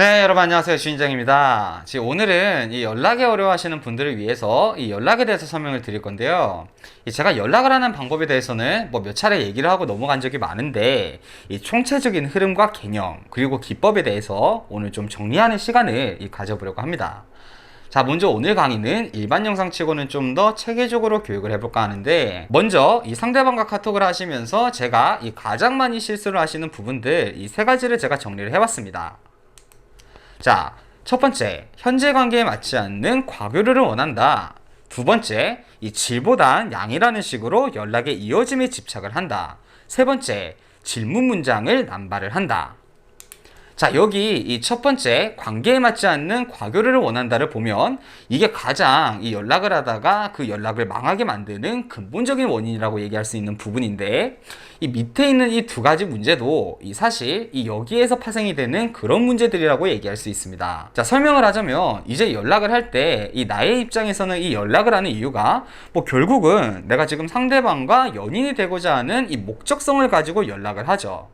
네, 여러분 안녕하세요. 주인장입니다. 지금 오늘은 이 연락에 어려워하시는 분들을 위해서 이 연락에 대해서 설명을 드릴 건데요. 제가 연락을 하는 방법에 대해서는 몇 차례 얘기를 하고 넘어간 적이 많은데 이 총체적인 흐름과 개념 그리고 기법에 대해서 오늘 좀 정리하는 시간을 가져보려고 합니다. 자, 먼저 오늘 강의는 일반 영상치고는 좀 더 체계적으로 교육을 해볼까 하는데, 먼저 이 상대방과 카톡을 하시면서 제가 이 가장 많이 실수를 하시는 부분들 이 세 가지를 제가 정리를 해봤습니다. 자, 첫 번째, 현재 관계에 맞지 않는 과교류를 원한다. 두 번째, 이 질보단 양이라는 식으로 연락의 이어짐에 집착을 한다. 세 번째, 질문 문장을 남발을 한다. 자, 여기 이 첫 번째 관계에 맞지 않는 과교류를 원한다를 보면 이게 가장 이 연락을 하다가 그 연락을 망하게 만드는 근본적인 원인이라고 얘기할 수 있는 부분인데, 이 밑에 있는 이 두 가지 문제도 사실 이 여기에서 파생이 되는 그런 문제들이라고 얘기할 수 있습니다. 자, 설명을 하자면 이제 연락을 할 때 이 나의 입장에서는 이 연락을 하는 이유가 결국은 내가 지금 상대방과 연인이 되고자 하는 이 목적성을 가지고 연락을 하죠.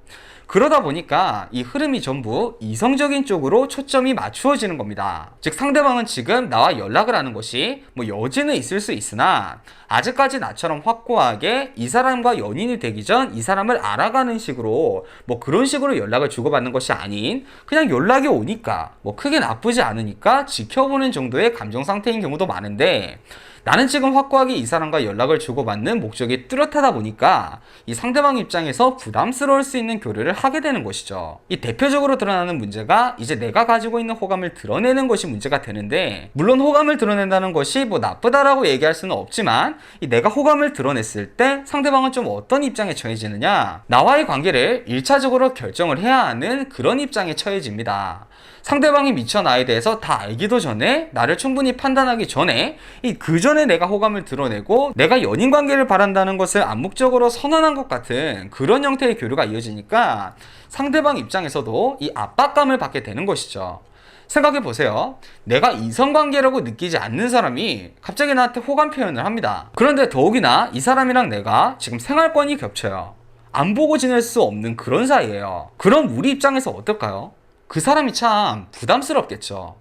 그러다 보니까 이 흐름이 전부 이성적인 쪽으로 초점이 맞추어지는 겁니다. 즉, 상대방은 지금 나와 연락을 하는 것이 여지는 있을 수 있으나 아직까지 나처럼 확고하게 이 사람과 연인이 되기 전 이 사람을 알아가는 식으로 그런 식으로 연락을 주고받는 것이 아닌, 그냥 연락이 오니까 크게 나쁘지 않으니까 지켜보는 정도의 감정 상태인 경우도 많은데, 나는 지금 확고하게 이 사람과 연락을 주고받는 목적이 뚜렷하다 보니까 이 상대방 입장에서 부담스러울 수 있는 교류를 하게 되는 것이죠. 이 대표적으로 드러나는 문제가 이제 내가 가지고 있는 호감을 드러내는 것이 문제가 되는데, 물론 호감을 드러낸다는 것이 나쁘다라고 얘기할 수는 없지만, 이 내가 호감을 드러냈을 때 상대방은 좀 어떤 입장에 처해지느냐, 나와의 관계를 1차적으로 결정을 해야 하는 그런 입장에 처해집니다. 상대방이 미처 나에 대해서 다 알기도 전에, 나를 충분히 판단하기 전에 그 전에 내가 호감을 드러내고 내가 연인 관계를 바란다는 것을 암묵적으로 선언한 것 같은 그런 형태의 교류가 이어지니까 상대방 입장에서도 이 압박감을 받게 되는 것이죠. 생각해 보세요. 내가 이성관계라고 느끼지 않는 사람이 갑자기 나한테 호감 표현을 합니다. 그런데 더욱이나 이 사람이랑 내가 지금 생활권이 겹쳐요. 안 보고 지낼 수 없는 그런 사이예요. 그럼 우리 입장에서 어떨까요? 그 사람이 참 부담스럽겠죠.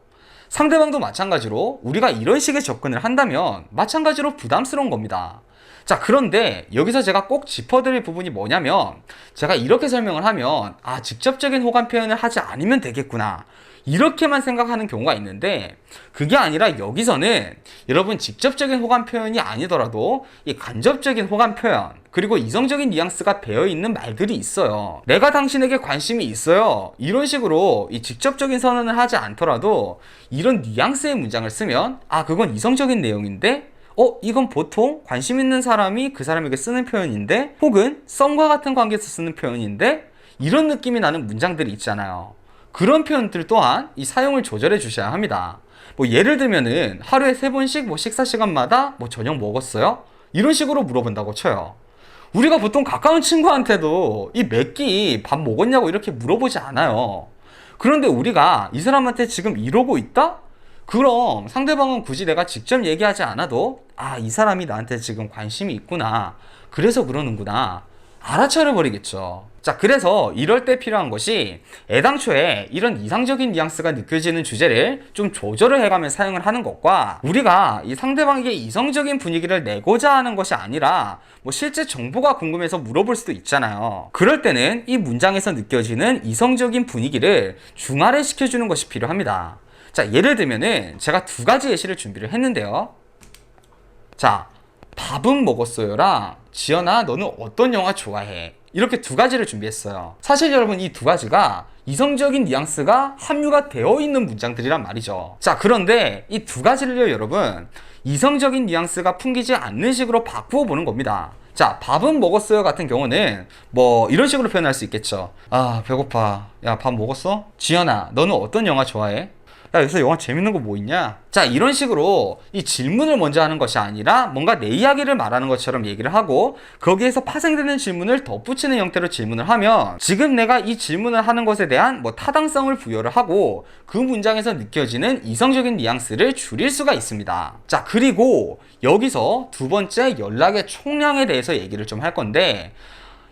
상대방도 마찬가지로 우리가 이런 식의 접근을 한다면 마찬가지로 부담스러운 겁니다. 자, 그런데 여기서 제가 꼭 짚어드릴 부분이 뭐냐면, 제가 이렇게 설명을 하면 직접적인 호감 표현을 하지 않으면 되겠구나, 이렇게만 생각하는 경우가 있는데, 그게 아니라 여기서는 여러분 직접적인 호감 표현이 아니더라도 이 간접적인 호감 표현 그리고 이성적인 뉘앙스가 배어있는 말들이 있어요. 내가 당신에게 관심이 있어요, 이런 식으로 이 직접적인 선언을 하지 않더라도 이런 뉘앙스의 문장을 쓰면 그건 이성적인 내용인데, 이건 보통 관심 있는 사람이 그 사람에게 쓰는 표현인데, 혹은 썸과 같은 관계에서 쓰는 표현인데, 이런 느낌이 나는 문장들이 있잖아요. 그런 표현들 또한 이 사용을 조절해 주셔야 합니다. 예를 들면은 하루에 3번씩 식사 시간마다 저녁 먹었어요? 이런 식으로 물어본다고 쳐요. 우리가 보통 가까운 친구한테도 이 몇 끼 밥 먹었냐고 이렇게 물어보지 않아요. 그런데 우리가 이 사람한테 지금 이러고 있다? 그럼 상대방은 굳이 내가 직접 얘기하지 않아도 이 사람이 나한테 지금 관심이 있구나, 그래서 그러는구나, 알아차려 버리겠죠. 자, 그래서 이럴 때 필요한 것이 애당초에 이런 이상적인 뉘앙스가 느껴지는 주제를 좀 조절을 해가며 사용을 하는 것과, 우리가 이 상대방에게 이성적인 분위기를 내고자 하는 것이 아니라 실제 정보가 궁금해서 물어볼 수도 있잖아요. 그럴 때는 이 문장에서 느껴지는 이성적인 분위기를 중화를 시켜주는 것이 필요합니다. 자, 예를 들면은 제가 두 가지 예시를 준비를 했는데요. 자, 밥은 먹었어요랑 지연아 너는 어떤 영화 좋아해? 이렇게 두 가지를 준비했어요. 사실 여러분, 이 두 가지가 이성적인 뉘앙스가 함유가 되어 있는 문장들이란 말이죠. 자, 그런데 이 두 가지를요 여러분, 이성적인 뉘앙스가 풍기지 않는 식으로 바꾸어 보는 겁니다. 자, 밥은 먹었어요 같은 경우는 이런 식으로 표현할 수 있겠죠. 배고파. 야, 밥 먹었어? 지연아 너는 어떤 영화 좋아해? 야, 요새 영화 재밌는 거 뭐 있냐? 자, 이런 식으로 이 질문을 먼저 하는 것이 아니라 뭔가 내 이야기를 말하는 것처럼 얘기를 하고, 거기에서 파생되는 질문을 덧붙이는 형태로 질문을 하면 지금 내가 이 질문을 하는 것에 대한 타당성을 부여를 하고 그 문장에서 느껴지는 이성적인 뉘앙스를 줄일 수가 있습니다. 자, 그리고 여기서 두 번째, 연락의 총량에 대해서 얘기를 좀 할 건데,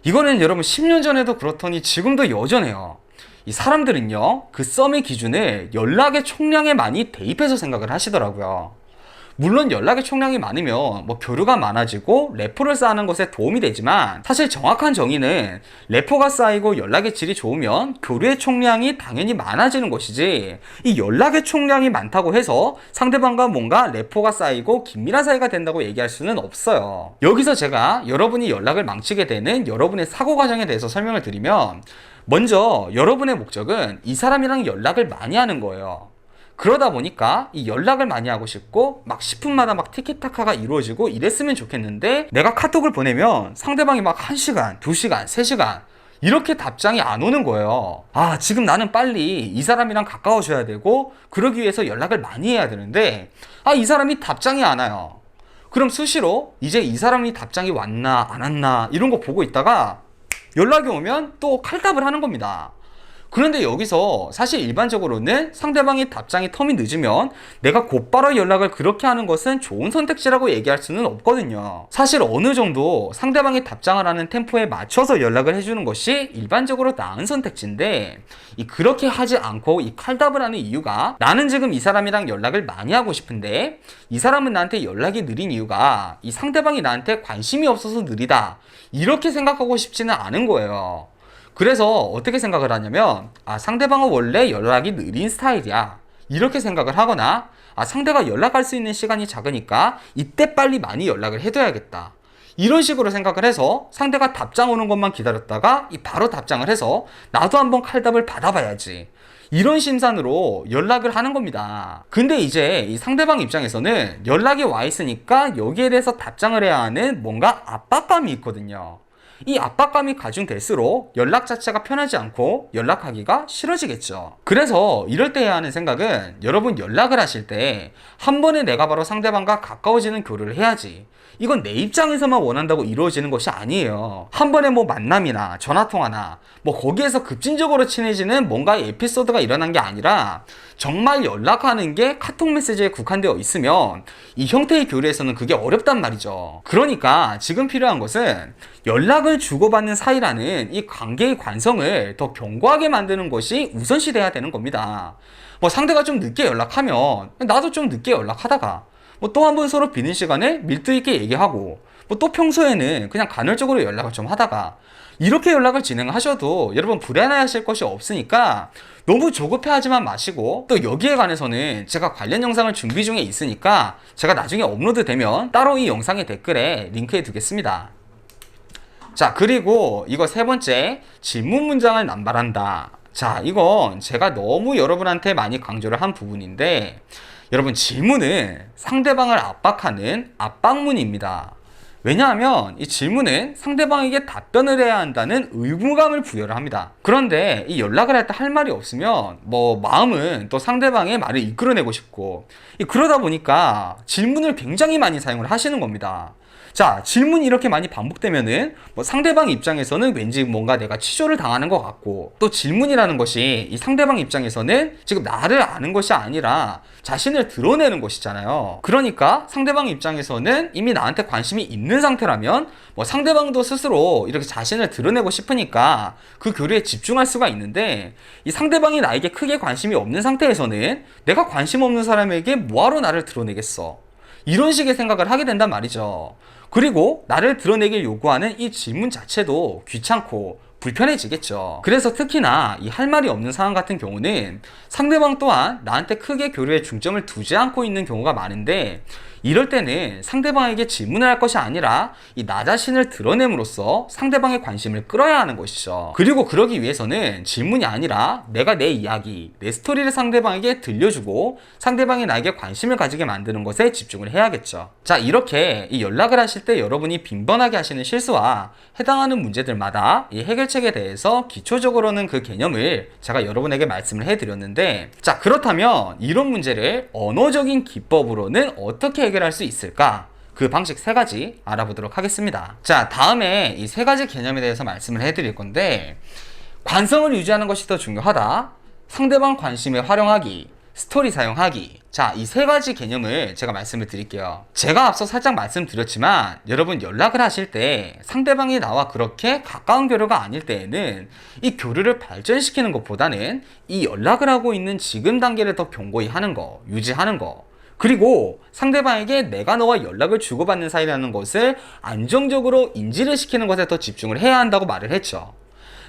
이거는 여러분 10년 전에도 그렇더니 지금도 여전해요. 이 사람들은요, 그 썸의 기준을 연락의 총량에 많이 대입해서 생각을 하시더라고요. 물론 연락의 총량이 많으면 뭐 교류가 많아지고 레포를 쌓는 것에 도움이 되지만, 사실 정확한 정의는 레포가 쌓이고 연락의 질이 좋으면 교류의 총량이 당연히 많아지는 것이지, 이 연락의 총량이 많다고 해서 상대방과 뭔가 레포가 쌓이고 긴밀한 사이가 된다고 얘기할 수는 없어요. 여기서 제가 여러분이 연락을 망치게 되는 여러분의 사고 과정에 대해서 설명을 드리면, 먼저 여러분의 목적은 이 사람이랑 연락을 많이 하는 거예요. 그러다 보니까 이 연락을 많이 하고 싶고 막 10분마다 막 티키타카가 이루어지고 이랬으면 좋겠는데, 내가 카톡을 보내면 상대방이 막 1시간, 2시간, 3시간 이렇게 답장이 안 오는 거예요. 아, 지금 나는 빨리 이 사람이랑 가까워져야 되고 그러기 위해서 연락을 많이 해야 되는데, 아, 이 사람이 답장이 안 와요. 그럼 수시로 이제 이 사람이 답장이 왔나 안 왔나 이런 거 보고 있다가 연락이 오면 또 칼답을 하는 겁니다. 그런데 여기서 사실 일반적으로는 상대방이 답장이 텀이 늦으면 내가 곧바로 연락을 그렇게 하는 것은 좋은 선택지라고 얘기할 수는 없거든요. 사실 어느 정도 상대방이 답장을 하는 템포에 맞춰서 연락을 해주는 것이 일반적으로 나은 선택지인데, 그렇게 하지 않고 이 칼답을 하는 이유가, 나는 지금 이 사람이랑 연락을 많이 하고 싶은데 이 사람은 나한테 연락이 느린 이유가 이 상대방이 나한테 관심이 없어서 느리다, 이렇게 생각하고 싶지는 않은 거예요. 그래서 어떻게 생각을 하냐면, 아, 상대방은 원래 연락이 느린 스타일이야, 이렇게 생각을 하거나, 아, 상대가 연락할 수 있는 시간이 작으니까 이때 빨리 많이 연락을 해둬야겠다, 이런 식으로 생각을 해서 상대가 답장 오는 것만 기다렸다가 바로 답장을 해서 나도 한번 칼답을 받아봐야지, 이런 심산으로 연락을 하는 겁니다. 근데 이제 이 상대방 입장에서는 연락이 와 있으니까 여기에 대해서 답장을 해야 하는 뭔가 압박감이 있거든요. 이 압박감이 가중될수록 연락 자체가 편하지 않고 연락하기가 싫어지겠죠. 그래서 이럴 때 해야 하는 생각은, 여러분 연락을 하실 때 한 번에 내가 바로 상대방과 가까워지는 교류를 해야지, 이건 내 입장에서만 원한다고 이루어지는 것이 아니에요. 한 번에 뭐 만남이나 전화통화나 뭐 거기에서 급진적으로 친해지는 뭔가의 에피소드가 일어난 게 아니라, 정말 연락하는 게 카톡 메시지에 국한되어 있으면 이 형태의 교류에서는 그게 어렵단 말이죠. 그러니까 지금 필요한 것은 연락을 주고받는 사이라는 이 관계의 관성을 더 견고하게 만드는 것이 우선시 돼야 되는 겁니다. 뭐 상대가 좀 늦게 연락하면 나도 좀 늦게 연락하다가 뭐 또 한 번 서로 비는 시간에 밀도 있게 얘기하고, 뭐 또 평소에는 그냥 간헐적으로 연락을 좀 하다가, 이렇게 연락을 진행하셔도 여러분 불안해하실 것이 없으니까 너무 조급해하지만 마시고, 또 여기에 관해서는 제가 관련 영상을 준비 중에 있으니까 제가 나중에 업로드 되면 따로 이 영상의 댓글에 링크해 두겠습니다. 자, 그리고 이거 세 번째, 질문 문장을 남발한다. 자, 이건 제가 너무 여러분한테 많이 강조를 한 부분인데, 여러분 질문은 상대방을 압박하는 압박문입니다. 왜냐하면 이 질문은 상대방에게 답변을 해야 한다는 의무감을 부여를 합니다. 그런데 이 연락을 할 때 할 말이 없으면 뭐 마음은 또 상대방의 말을 이끌어내고 싶고, 그러다 보니까 질문을 굉장히 많이 사용을 하시는 겁니다. 자, 질문이 이렇게 많이 반복되면은 뭐 상대방 입장에서는 왠지 뭔가 내가 취조를 당하는 것 같고, 또 질문이라는 것이 이 상대방 입장에서는 지금 나를 아는 것이 아니라 자신을 드러내는 것이잖아요. 그러니까 상대방 입장에서는 이미 나한테 관심이 있는 상태라면 뭐 상대방도 스스로 이렇게 자신을 드러내고 싶으니까 그 교류에 집중할 수가 있는데, 이 상대방이 나에게 크게 관심이 없는 상태에서는 내가 관심 없는 사람에게 뭐하러 나를 드러내겠어, 이런 식의 생각을 하게 된단 말이죠. 그리고 나를 드러내길 요구하는 이 질문 자체도 귀찮고 불편해지겠죠. 그래서 특히나 이 할 말이 없는 상황 같은 경우는 상대방 또한 나한테 크게 교류에 중점을 두지 않고 있는 경우가 많은데, 이럴 때는 상대방에게 질문을 할 것이 아니라 이 나 자신을 드러냄으로써 상대방의 관심을 끌어야 하는 것이죠. 그리고 그러기 위해서는 질문이 아니라 내가 내 이야기, 내 스토리를 상대방에게 들려주고 상대방이 나에게 관심을 가지게 만드는 것에 집중을 해야겠죠. 자, 이렇게 이 연락을 하실 때 여러분이 빈번하게 하시는 실수와 해당하는 문제들마다 이 해결책에 대해서 기초적으로는 그 개념을 제가 여러분에게 말씀을 해드렸는데, 자, 그렇다면 이런 문제를 언어적인 기법으로는 어떻게 해결할 수 있을까? 그 방식 3가지 알아보도록 하겠습니다. 자, 다음에 이 3가지 개념에 대해서 말씀을 해드릴 건데, 관성을 유지하는 것이 더 중요하다, 상대방 관심에 활용하기, 스토리 사용하기, 자, 이 세 가지 개념을 제가 말씀을 드릴게요. 제가 앞서 살짝 말씀드렸지만 여러분 연락을 하실 때 상대방이 나와 그렇게 가까운 교류가 아닐 때에는 이 교류를 발전시키는 것보다는 이 연락을 하고 있는 지금 단계를 더 견고히 하는 거, 유지하는 거, 그리고 상대방에게 내가 너와 연락을 주고받는 사이라는 것을 안정적으로 인지를 시키는 것에 더 집중을 해야 한다고 말을 했죠.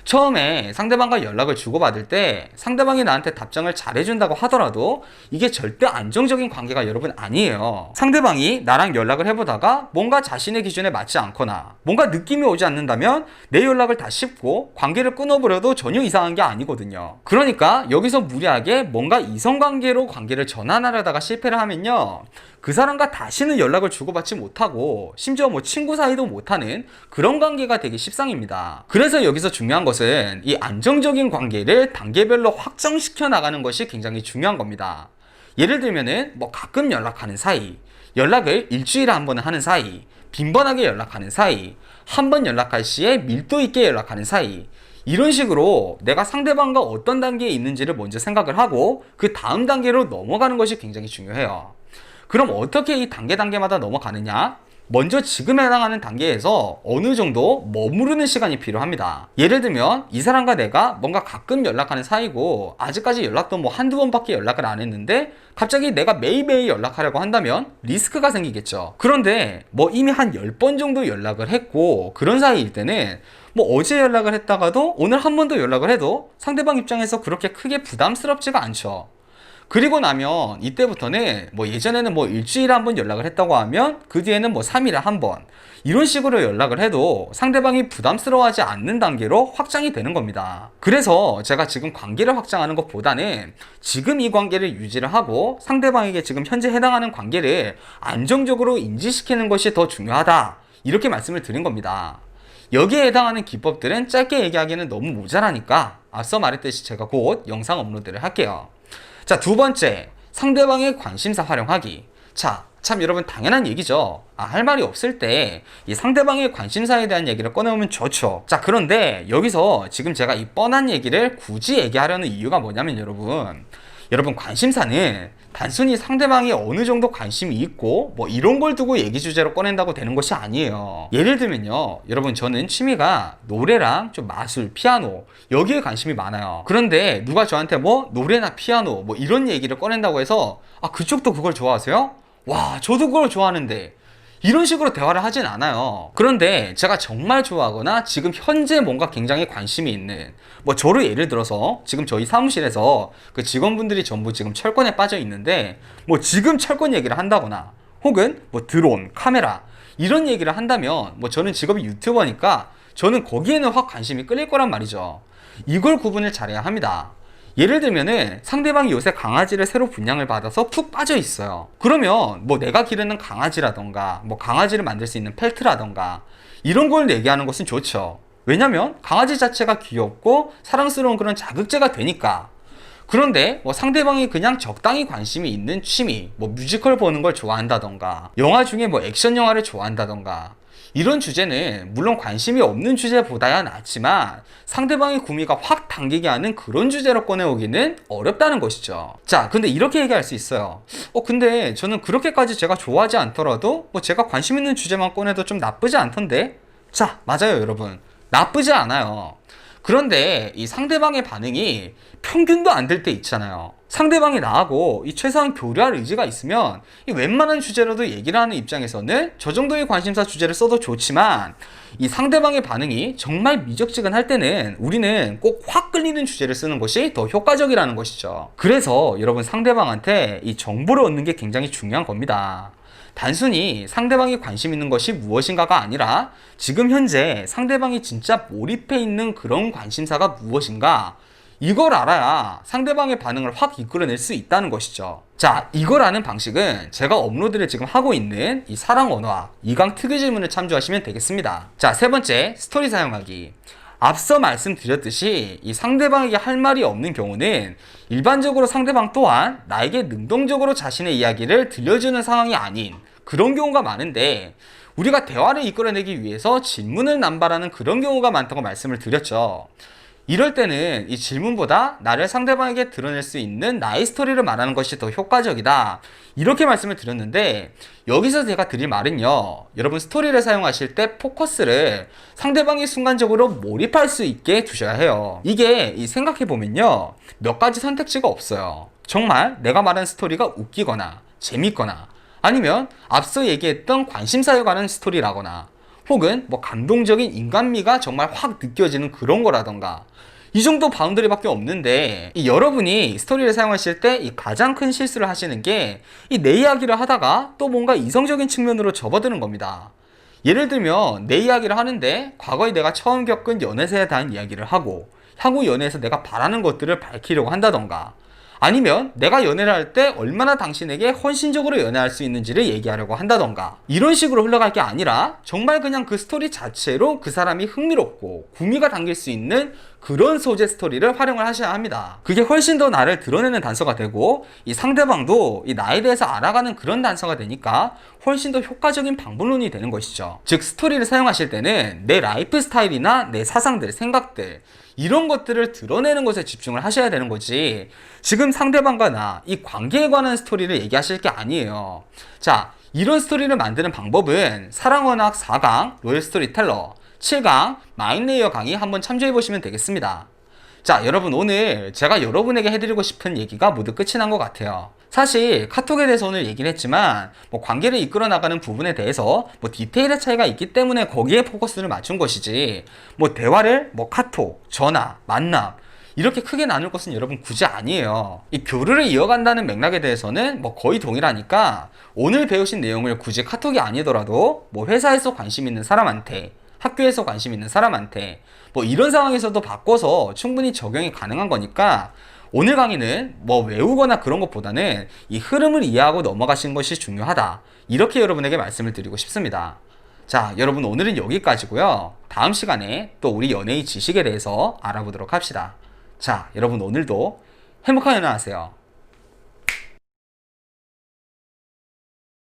처음에 상대방과 연락을 주고받을 때 상대방이 나한테 답장을 잘해준다고 하더라도 이게 절대 안정적인 관계가 여러분 아니에요. 상대방이 나랑 연락을 해보다가 뭔가 자신의 기준에 맞지 않거나 뭔가 느낌이 오지 않는다면 내 연락을 다 씹고 관계를 끊어버려도 전혀 이상한 게 아니거든요. 그러니까 여기서 무리하게 뭔가 이성관계로 관계를 전환하려다가 실패를 하면요, 그 사람과 다시는 연락을 주고받지 못하고 심지어 뭐 친구 사이도 못하는 그런 관계가 되기 십상입니다. 그래서 여기서 중요한 것은 이 안정적인 관계를 단계별로 확정시켜 나가는 것이 굉장히 중요한 겁니다. 예를 들면은 뭐 가끔 연락하는 사이, 연락을 일주일에 한 번 하는 사이, 빈번하게 연락하는 사이, 한 번 연락할 시에 밀도 있게 연락하는 사이, 이런 식으로 내가 상대방과 어떤 단계에 있는지를 먼저 생각을 하고 그 다음 단계로 넘어가는 것이 굉장히 중요해요. 그럼 어떻게 이 단계마다 넘어가느냐? 먼저 지금 해당하는 단계에서 어느 정도 머무르는 시간이 필요합니다. 예를 들면 이 사람과 내가 뭔가 가끔 연락하는 사이고 아직까지 연락도 뭐 한두 번밖에 연락을 안 했는데 갑자기 내가 매일매일 연락하려고 한다면 리스크가 생기겠죠. 그런데 뭐 이미 한 10번 정도 연락을 했고 그런 사이일 때는 뭐 어제 연락을 했다가도 오늘 한 번 더 연락을 해도 상대방 입장에서 그렇게 크게 부담스럽지가 않죠. 그리고 나면 이때부터는 뭐 예전에는 뭐 일주일에 한 번 연락을 했다고 하면 그 뒤에는 뭐 3일에 한 번 이런 식으로 연락을 해도 상대방이 부담스러워하지 않는 단계로 확장이 되는 겁니다. 그래서 제가 지금 관계를 확장하는 것보다는 지금 이 관계를 유지를 하고 상대방에게 지금 현재 해당하는 관계를 안정적으로 인지시키는 것이 더 중요하다, 이렇게 말씀을 드린 겁니다. 여기에 해당하는 기법들은 짧게 얘기하기는 너무 모자라니까 앞서 말했듯이 제가 곧 영상 업로드를 할게요. 자, 두 번째, 상대방의 관심사 활용하기. 자, 참 여러분 당연한 얘기죠. 할 말이 없을 때 이 상대방의 관심사에 대한 얘기를 꺼내오면 좋죠. 자, 그런데 여기서 지금 제가 이 뻔한 얘기를 굳이 얘기하려는 이유가 뭐냐면 여러분 관심사는 단순히 상대방이 어느 정도 관심이 있고 뭐 이런 걸 두고 얘기 주제로 꺼낸다고 되는 것이 아니에요. 예를 들면요, 여러분 저는 취미가 노래랑 좀 마술, 피아노 여기에 관심이 많아요. 그런데 누가 저한테 뭐 노래나 피아노 뭐 이런 얘기를 꺼낸다고 해서 그쪽도 그걸 좋아하세요? 와, 저도 그걸 좋아하는데, 이런 식으로 대화를 하진 않아요. 그런데 제가 정말 좋아하거나 지금 현재 뭔가 굉장히 관심이 있는, 뭐 저를 예를 들어서 지금 저희 사무실에서 그 직원분들이 전부 지금 철권에 빠져 있는데 뭐 지금 철권 얘기를 한다거나 혹은 뭐 드론, 카메라 이런 얘기를 한다면 뭐 저는 직업이 유튜버니까 저는 거기에는 확 관심이 끌릴 거란 말이죠. 이걸 구분을 잘해야 합니다. 예를 들면은 상대방이 요새 강아지를 새로 분양을 받아서 푹 빠져 있어요. 그러면 뭐 내가 기르는 강아지라던가 뭐 강아지를 만들 수 있는 펠트라던가 이런 걸 얘기하는 것은 좋죠. 왜냐면 강아지 자체가 귀엽고 사랑스러운 그런 자극제가 되니까. 그런데 뭐 상대방이 그냥 적당히 관심이 있는 취미, 뭐 뮤지컬 보는 걸 좋아한다던가 영화 중에 뭐 액션 영화를 좋아한다던가 이런 주제는 물론 관심이 없는 주제보다야 낫지만 상대방의 구미가 확 당기게 하는 그런 주제로 꺼내오기는 어렵다는 것이죠. 자, 근데 이렇게 얘기할 수 있어요. 근데 저는 그렇게까지 제가 좋아하지 않더라도 뭐 제가 관심 있는 주제만 꺼내도 좀 나쁘지 않던데? 자, 맞아요 여러분, 나쁘지 않아요. 그런데 이 상대방의 반응이 평균도 안 될 때 있잖아요. 상대방이 나하고 이 최소한 교류할 의지가 있으면 이 웬만한 주제로도 얘기를 하는 입장에서는 저 정도의 관심사 주제를 써도 좋지만 이 상대방의 반응이 정말 미적지근할 때는 우리는 꼭 확 끌리는 주제를 쓰는 것이 더 효과적이라는 것이죠. 그래서 여러분 상대방한테 이 정보를 얻는 게 굉장히 중요한 겁니다. 단순히 상대방이 관심 있는 것이 무엇인가가 아니라 지금 현재 상대방이 진짜 몰입해 있는 그런 관심사가 무엇인가, 이걸 알아야 상대방의 반응을 확 이끌어낼 수 있다는 것이죠. 자, 이걸 아는 방식은 제가 업로드를 지금 하고 있는 이 사랑 언어학 2강 특유 질문을 참조하시면 되겠습니다. 자, 세 번째, 스토리 사용하기. 앞서 말씀드렸듯이 이 상대방에게 할 말이 없는 경우는 일반적으로 상대방 또한 나에게 능동적으로 자신의 이야기를 들려주는 상황이 아닌 그런 경우가 많은데, 우리가 대화를 이끌어내기 위해서 질문을 남발하는 그런 경우가 많다고 말씀을 드렸죠. 이럴 때는 이 질문보다 나를 상대방에게 드러낼 수 있는 나의 스토리를 말하는 것이 더 효과적이다. 이렇게 말씀을 드렸는데 여기서 제가 드릴 말은요. 여러분 스토리를 사용하실 때 포커스를 상대방이 순간적으로 몰입할 수 있게 두셔야 해요. 이게 생각해보면요. 몇 가지 선택지가 없어요. 정말 내가 말한 스토리가 웃기거나 재밌거나 아니면 앞서 얘기했던 관심사에 관한 스토리라거나 혹은 뭐 감동적인 인간미가 정말 확 느껴지는 그런 거라던가 이 정도 바운더리밖에 없는데 여러분이 스토리를 사용하실 때 이 가장 큰 실수를 하시는 게 이 내 이야기를 하다가 또 뭔가 이성적인 측면으로 접어드는 겁니다. 예를 들면 내 이야기를 하는데 과거에 내가 처음 겪은 연애사에 대한 이야기를 하고 향후 연애에서 내가 바라는 것들을 밝히려고 한다던가 아니면 내가 연애를 할 때 얼마나 당신에게 헌신적으로 연애할 수 있는지를 얘기하려고 한다던가 이런 식으로 흘러갈 게 아니라 정말 그냥 그 스토리 자체로 그 사람이 흥미롭고 구미가 당길 수 있는 그런 소재 스토리를 활용을 하셔야 합니다. 그게 훨씬 더 나를 드러내는 단서가 되고 이 상대방도 이 나에 대해서 알아가는 그런 단서가 되니까 훨씬 더 효과적인 방법론이 되는 것이죠. 즉 스토리를 사용하실 때는 내 라이프 스타일이나 내 사상들, 생각들 이런 것들을 드러내는 것에 집중을 하셔야 되는 거지 지금 상대방과 나 이 관계에 관한 스토리를 얘기하실 게 아니에요. 자, 이런 스토리를 만드는 방법은 사랑원학 4강 로열 스토리텔러 7강 마인레이어 강의 한번 참조해 보시면 되겠습니다. 자, 여러분 오늘 제가 여러분에게 해드리고 싶은 얘기가 모두 끝이 난 것 같아요. 사실 카톡에 대해서 오늘 얘기를 했지만 뭐 관계를 이끌어 나가는 부분에 대해서 뭐 디테일의 차이가 있기 때문에 거기에 포커스를 맞춘 것이지 뭐 대화를 뭐 카톡, 전화, 만남 이렇게 크게 나눌 것은 여러분 굳이 아니에요. 이 교류를 이어간다는 맥락에 대해서는 뭐 거의 동일하니까 오늘 배우신 내용을 굳이 카톡이 아니더라도 뭐 회사에서 관심 있는 사람한테 학교에서 관심 있는 사람한테 뭐 이런 상황에서도 바꿔서 충분히 적용이 가능한 거니까 오늘 강의는 뭐 외우거나 그런 것보다는 이 흐름을 이해하고 넘어가시는 것이 중요하다. 이렇게 여러분에게 말씀을 드리고 싶습니다. 자, 여러분 오늘은 여기까지고요. 다음 시간에 또 우리 연애의 지식에 대해서 알아보도록 합시다. 자, 여러분 오늘도 행복한 연애 하세요.